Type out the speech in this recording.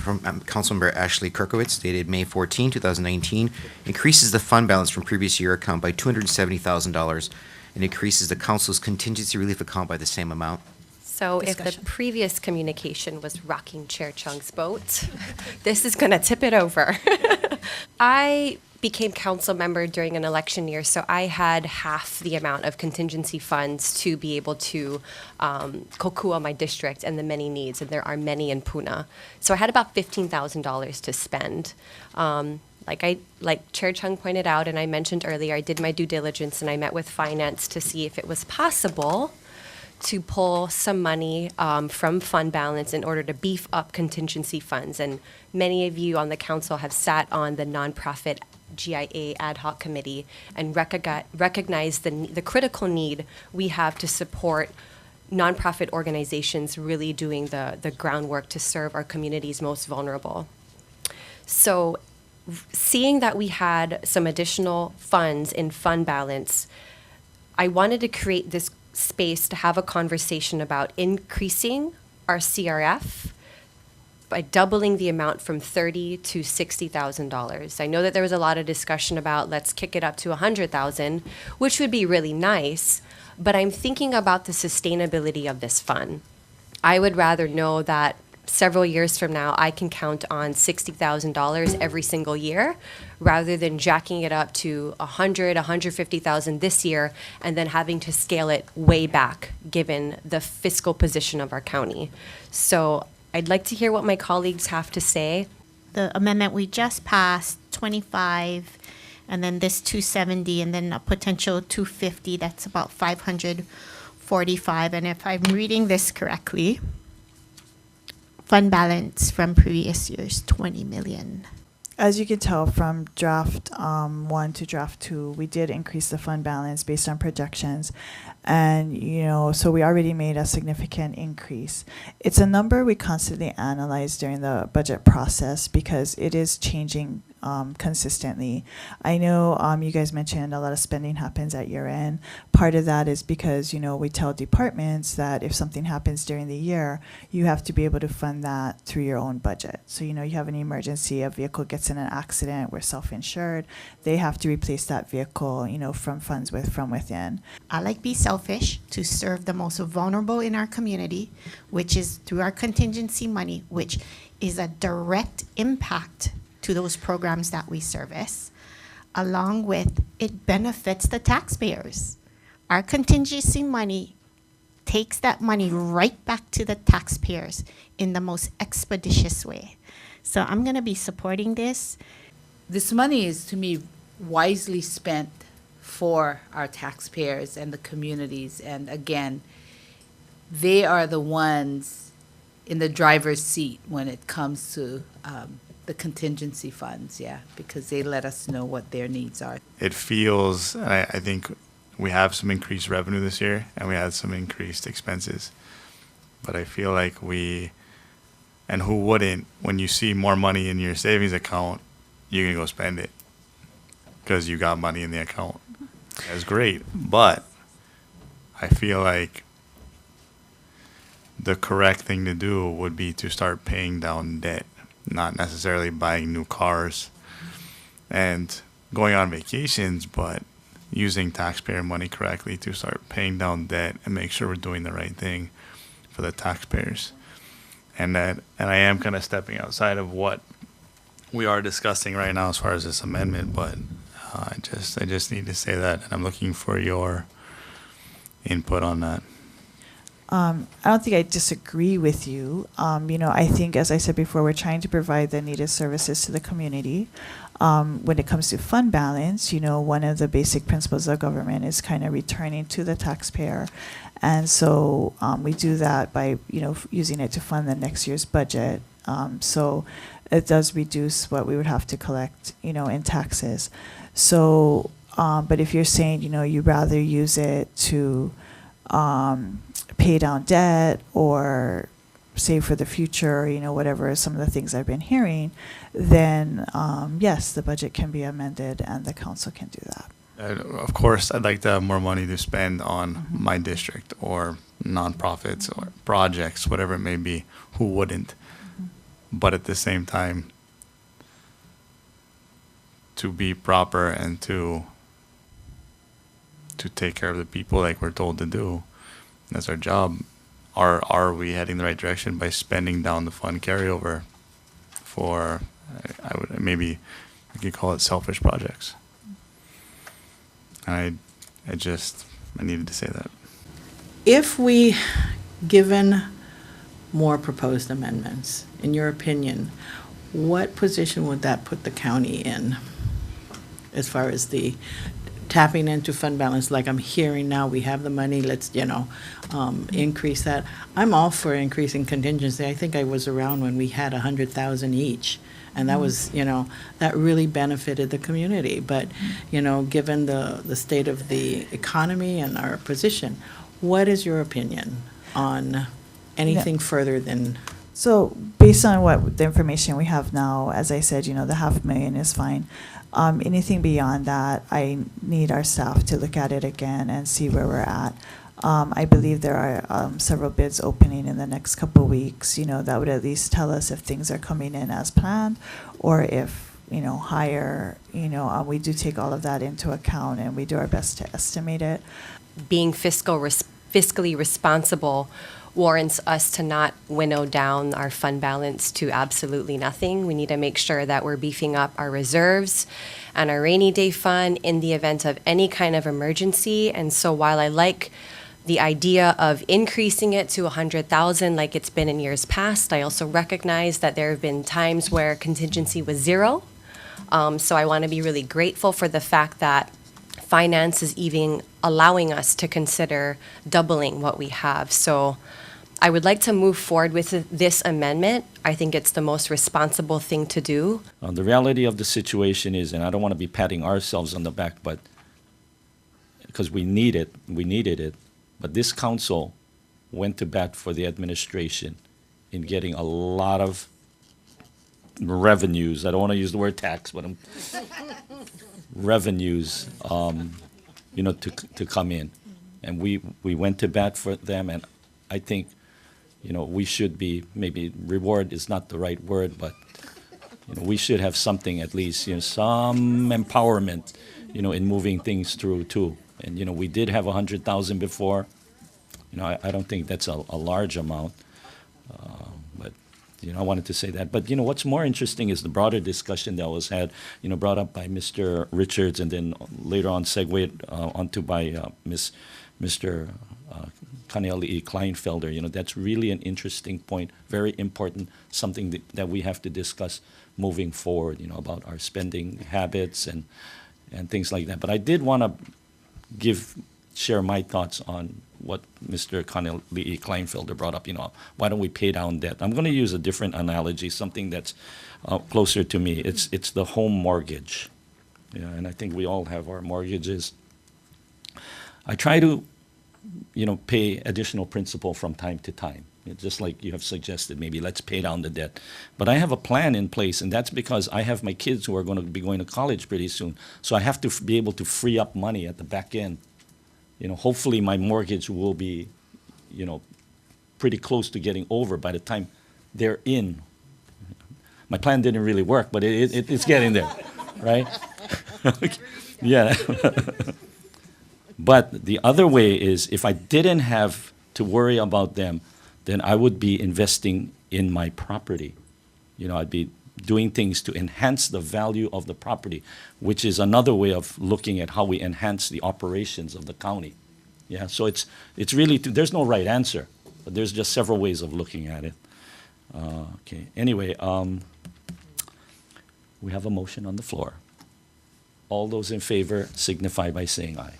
from Councilmember Ashley Kirkowitz dated May 14, 2019, increases the fund balance from previous year account by $270,000 and increases the council's contingency relief account by the same amount. So if the previous communication was rocking Chair Chung's boat, this is going to tip it over. I became council member during an election year, so I had half the amount of contingency funds to be able to kokua my district and the many needs, and there are many in Puna. So I had about $15,000 to spend. Like Chair Chung pointed out, and I mentioned earlier, I did my due diligence and I met with finance to see if it was possible to pull some money from fund balance in order to beef up contingency funds. And many of you on the council have sat on the nonprofit GIA ad hoc committee and recognize the critical need we have to support nonprofit organizations really doing the groundwork to serve our communities most vulnerable. So seeing that we had some additional funds in fund balance, I wanted to create this space to have a conversation about increasing our CRF by doubling the amount from $30,000 to $60,000. I know that there was a lot of discussion about let's kick it up to $100,000, which would be really nice, but I'm thinking about the sustainability of this fund. I would rather know that several years from now, I can count on $60,000 every single year, rather than jacking it up to $100,000, $150,000 this year, and then having to scale it way back, given the fiscal position of our county. So I'd like to hear what my colleagues have to say. The amendment we just passed, 25, and then this 270, and then a potential 250, that's about 545. And if I'm reading this correctly, fund balance from previous years, 20 million. As you can tell from draft 1 to draft 2, we did increase the fund balance based on projections. And, so we already made a significant increase. It's a number we constantly analyze during the budget process because it is changing consistently. I know you guys mentioned a lot of spending happens at year end. Part of that is because, we tell departments that if something happens during the year, you have to be able to fund that through your own budget. So, you have an emergency, a vehicle gets in an accident, we're self-insured, they have to replace that vehicle, from funds from within. I like be selfish to serve the most vulnerable in our community, which is through our contingency money, which is a direct impact to those programs that we service, along with it benefits the taxpayers. Our contingency money takes that money right back to the taxpayers in the most expeditious way. So I'm going to be supporting this. This money is, to me, wisely spent for our taxpayers and the communities. And again, they are the ones in the driver's seat when it comes to the contingency funds, because they let us know what their needs are. It feels, I think we have some increased revenue this year and we had some increased expenses. But I feel like and who wouldn't, when you see more money in your savings account, you can go spend it because you got money in the account. That's great. But I feel like the correct thing to do would be to start paying down debt, not necessarily buying new cars and going on vacations, but using taxpayer money correctly to start paying down debt and make sure we're doing the right thing for the taxpayers. And I am kind of stepping outside of what we are discussing right now as far as this amendment, but I just need to say that, and I'm looking for your input on that. I don't think I disagree with you. I think, as I said before, we're trying to provide the needed services to the community. When it comes to fund balance, one of the basic principles of government is kind of returning to the taxpayer. And so we do that by, using it to fund the next year's budget. So it does reduce what we would have to collect, in taxes. So, but if you're saying, you'd rather use it to pay down debt or save for the future, whatever some of the things I've been hearing, then yes, the budget can be amended and the council can do that. Of course, I'd like to have more money to spend on my district or nonprofits or projects, whatever it may be. Who wouldn't? but at the same time, to be proper and to take care of the people like we're told to do. That's our job. Are we heading the right direction by spending down the fund carryover for, I would maybe we could call it selfish projects. I needed to say that. If we, given more proposed amendments, in your opinion, what position would that put the county in as far as the tapping into fund balance? Like I'm hearing now, we have the money, let's, increase that. I'm all for increasing contingency. I think I was around when we had 100,000 each. And that was, that really benefited the community. But, given the state of the economy and our position, what is your opinion on anything further than? So based on what the information we have now, as I said, the 500,000 is fine. Anything beyond that, I need our staff to look at it again and see where we're at. I believe there are several bids opening in the next couple of weeks, that would at least tell us if things are coming in as planned or if, higher, we do take all of that into account and we do our best to estimate it. Being fiscally responsible warrants us to not winnow down our fund balance to absolutely nothing. We need to make sure that we're beefing up our reserves and our rainy day fund in the event of any kind of emergency. And so while I like the idea of increasing it to 100,000 like it's been in years past, I also recognize that there have been times where contingency was zero. So I want to be really grateful for the fact that finance is even allowing us to consider doubling what we have. So I would like to move forward with this amendment. I think it's the most responsible thing to do. The reality of the situation is, and I don't want to be patting ourselves on the back, but because we needed it, but this council went to bat for the administration in getting a lot of revenues. I don't want to use the word tax, but revenues, to come in. And we went to bat for them, and I think, we should be, maybe reward is not the right word, but, we should have something at least, some empowerment, in moving things through too. And, we did have 100,000 before. I don't think that's a large amount. But, I wanted to say that. But, what's more interesting is the broader discussion that was had, brought up by Mr. Richards and then later on segued onto by Mr. Connell E. Kleinfelder. That's really an interesting point, very important, something that we have to discuss moving forward, about our spending habits and things like that. But I did want to share my thoughts on what Mr. Connell E. Kleinfelder brought up, why don't we pay down debt? I'm going to use a different analogy, something that's closer to me. It's the home mortgage. And I think we all have our mortgages. I try to, pay additional principal from time to time. Just like you have suggested, maybe let's pay down the debt. But I have a plan in place, and that's because I have my kids who are going to be going to college pretty soon. So I have to be able to free up money at the back end. Hopefully my mortgage will be, pretty close to getting over by the time they're in. My plan didn't really work, but it's getting there, right? Yeah. But the other way is if I didn't have to worry about them, then I would be investing in my property. I'd be doing things to enhance the value of the property, which is another way of looking at how we enhance the operations of the county. Yeah, so it's really, there's no right answer, but there's just several ways of looking at it. Okay, anyway, we have a motion on the floor. All those in favor signify by saying aye.